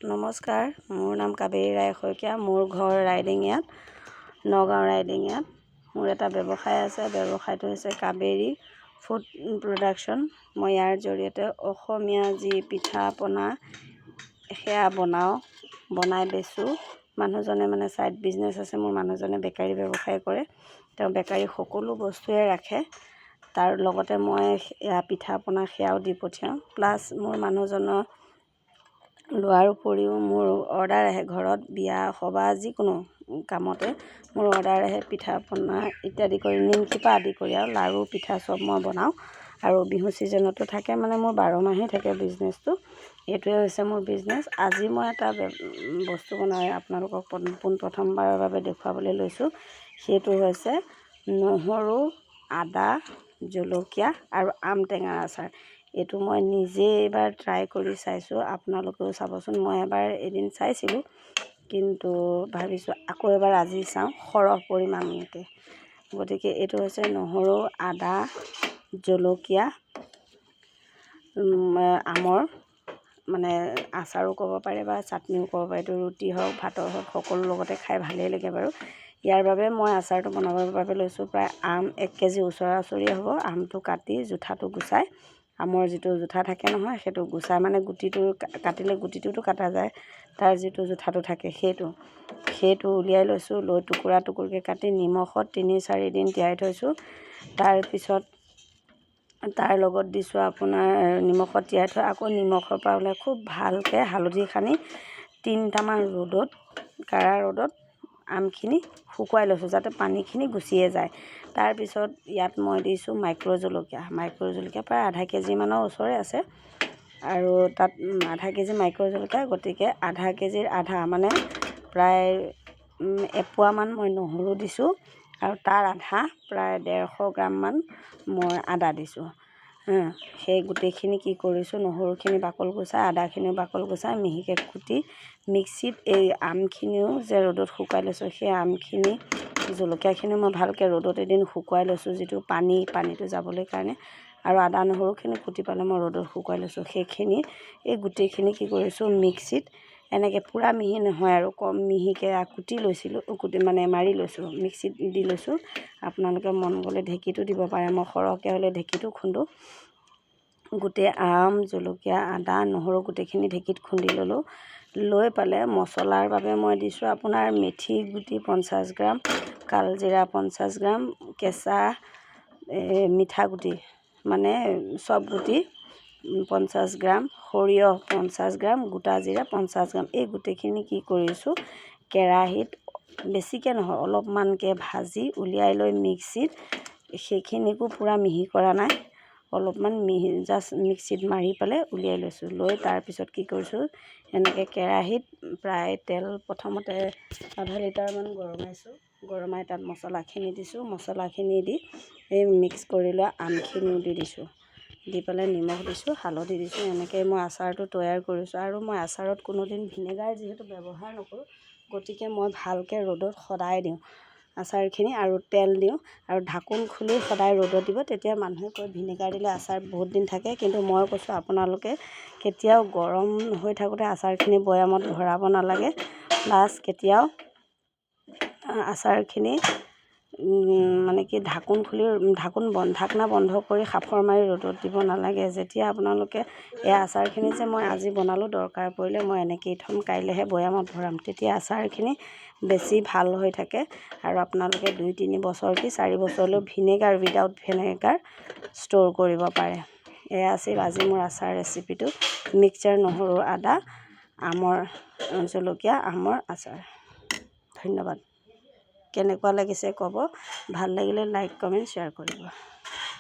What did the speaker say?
নমস্কাৰ, মোৰ নাম কাবেৰী ৰায় শইকীয়া। মোৰ ঘৰ ৰাইডিঙিয়াত, নগাঁও ৰাইডিঙিয়াত। মোৰ এটা ব্যৱসায় আছে। ব্যৱসায়টো হৈছে কাবেৰী ফুড প্ৰডাকশ্যন। মই ইয়াৰ জৰিয়তে অসমীয়া যি পিঠা পনা সেয়া বনাই বেচোঁ। মানুহজনে মানে ছাইড বিজনেছ আছে। মোৰ মানুহজনে বেকাৰী ব্যৱসায় কৰে। তেওঁ বেকাৰী সকলো বস্তুৱে ৰাখে। তাৰ লগতে মই এয়া পিঠা পনা সেয়াও দি পঠিয়াওঁ। প্লাছ মোৰ মানুহজনৰ লোৱাৰ উপৰিও মোৰ অৰ্ডাৰ আহে। ঘৰত বিয়া সবাহ যিকোনো কামতে মোৰ অৰ্ডাৰ আহে। পিঠা পনা ইত্যাদি কৰি নিমকিপা আদি কৰি আৰু লাড়ু পিঠা চব মই বনাওঁ। আৰু বিহু ছিজনতো থাকে, মানে মোৰ 12 মাহেই থাকে বিজনেছটো। এইটোৱে হৈছে মোৰ বিজনেছ। আজি মই এটা বস্তু বনাই আপোনালোকক পোনপ্ৰথমবাৰৰ বাবে দেখুৱাবলৈ লৈছোঁ। সেইটো হৈছে নহৰু, আদা, জলকীয়া আৰু আম টেঙাৰ আচাৰ। এইটো মই নিজে এইবাৰ ট্ৰাই কৰি চাইছোঁ। আপোনালোকেও চাবচোন। মই এদিন চাইছিলোঁ, কিন্তু ভাবিছোঁ আকৌ এবাৰ আজি চাওঁ সৰহ পৰিমাণকৈ। গতিকে এইটো হৈছে নহৰু, আদা, জলকীয়া, আমৰ মানে আচাৰো ক'ব পাৰে বা চাটনিও ক'ব পাৰে। এইটো ৰুটি হওক, ভাতৰ হওক, সকলো লগতে খাই ভালেই লাগে বাৰু। ইয়াৰ বাবে মই আচাৰটো বনাবৰ বাবে লৈছোঁ প্ৰায় আম 1 কেজি ওচৰা ওচৰিয়ে হ'ব। আমটো কাটি জোঠাটো গুচাই, আমৰ যিটো জোঠা থাকে নহয়, সেইটো গুচাই মানে গুটিটো কাটিলে গুটিটোতো কটা যায়, তাৰ যিটো জোঠাটো থাকে সেইটো উলিয়াই লৈছোঁ। লৈ টুকুৰা টুকুৰকৈ কাটি নিমখত 3-4 দিন তিয়াই থৈছোঁ। তাৰপিছত তাৰ লগত দিছোঁ আপোনাৰ নিমখত তিয়াই থৈ আকৌ নিমখৰ পৰা ওলাই খুব ভালকৈ হালধি সানি 3টামান ৰ'দত, কাঢ়া ৰ'দত আমখিনি শুকুৱাই লৈছোঁ, যাতে পানীখিনি গুচিয়ে যায়। তাৰপিছত ইয়াত মই দিছোঁ মাইক্ৰ' জলকীয়া প্ৰায় আধা কেজিমানৰ ওচৰে আছে। আৰু তাত আধা কেজি মাইক্ৰ' জলকীয়া, গতিকে আধা কেজিৰ আধা মানে প্ৰায় 1 পোৱামান মই নহৰু দিছোঁ। আৰু তাৰ আধা প্ৰায় 150 গ্ৰামমান মই আদা দিছোঁ। সেই গোটেইখিনি কি কৰিছোঁ, নহৰুখিনি বাকল গুচাই, আদাখিনিও বাকল গুচাই মিহিকৈ কুটি মিক্সিত এই আমখিনিও যে ৰ'দত শুকুৱাই লৈছোঁ, সেই আমখিনি জলকীয়াখিনিও মই ভালকৈ ৰ'দত এদিন শুকুৱাই লৈছোঁ, যিটো পানীটো যাবলৈ কাৰণে। আৰু আদা নহৰুখিনি কুটি পেলাই মই ৰ'দত শুকুৱাই লৈছোঁ। সেইখিনি এই গোটেইখিনি কি কৰিছোঁ, মিক্সিত এনেকৈ পূৰা মিহি নহয় আৰু কম মিহিকৈ কুটি মাৰি লৈছোঁ, মিক্সিত দি লৈছোঁ। আপোনালোকে মন গ'লে ঢেঁকীটো দিব পাৰে। মই সৰহকৈ হ'লে ঢেঁকীটো খুন্দোঁ। গোটেই আম, জলকীয়া, আদা, নহৰু গোটেইখিনি ঢেঁকীত খুন্দি ল'লোঁ। লৈ পেলাই মছলাৰ বাবে মই দিছোঁ আপোনাৰ মেথি গুটি 50 গ্ৰাম, কালজিৰা 50 গ্ৰাম, কেঁচা মিঠাগুটি মানে চব গুটি 50 গ্ৰাম, সৰিয়হ 50 গ্ৰাম, গোটা জিৰা 50 গ্ৰাম। এই গোটেইখিনি কি কৰিছোঁ, কেৰাহীত বেছিকৈ নহয় অলপমানকৈ ভাজি উলিয়াই লৈ মিক্সিত, সেইখিনিকো পূৰা মিহি কৰা নাই, অলপমান মিহি জাষ্ট মিক্সিত মাৰি পেলাই উলিয়াই লৈছোঁ। লৈ তাৰপিছত কি কৰিছোঁ, এনেকৈ কেৰাহীত প্ৰায় তেল প্ৰথমতে আধা লিটাৰমান গৰমাই তাত মছলাখিনি দিছোঁ। মছলাখিনি দি এই মিক্স কৰি লোৱা আমখিনিও দি দিছোঁ। দি পেলাই নিমখ দিছোঁ, হালধি দিছোঁ। এনেকৈ মই আচাৰটো তৈয়াৰ কৰিছোঁ। আৰু মই আচাৰত কোনোদিন ভিনেগাৰ যিহেতু ব্যৱহাৰ নকৰোঁ, গতিকে মই ভালকৈ ৰ'দত সদায় দিওঁ আচাৰখিনি, আৰু তেল দিওঁ আৰু ঢাকোন খুলি সদায় ৰ'দত দিব। তেতিয়া মানুহে কয় ভিনেগাৰ দিলে আচাৰ বহুত দিন থাকে, কিন্তু মই কৈছোঁ আপোনালোকে কেতিয়াও গৰম হৈ থাকোঁতে আচাৰখিনি বৈয়ামত ভৰাব নালাগে। প্লাছ কেতিয়াও আচাৰখিনি মানে কি ঢাকনা বন্ধ কৰি সাফৰ মাৰি ৰ'দত দিব নালাগে। যেতিয়া আপোনালোকে এই আচাৰখিনি যে মই আজি বনালোঁ, দৰকাৰ পৰিলে মই এনেকৈয়ে থ'ম, কাইলৈহে বৈয়ামত ভৰাম, তেতিয়া আচাৰখিনি বেছি ভাল হৈ থাকে। আৰু আপোনালোকে 2-3 বছৰ কি 4 বছৰলৈও উইদাউট ভিনেগাৰ ষ্ট'ৰ কৰিব পাৰে। এয়া আছিল আজি মোৰ আচাৰ ৰেচিপিটো, মিক্সচাৰ নহৰু, আদা, জলকীয়া, আমৰ আচাৰ। ধন্যবাদ। কেনেকুৱা লাগিছে ক'ব। ভাল লাগিলে লাইক, কমেণ্ট, শ্বেয়াৰ কৰিব।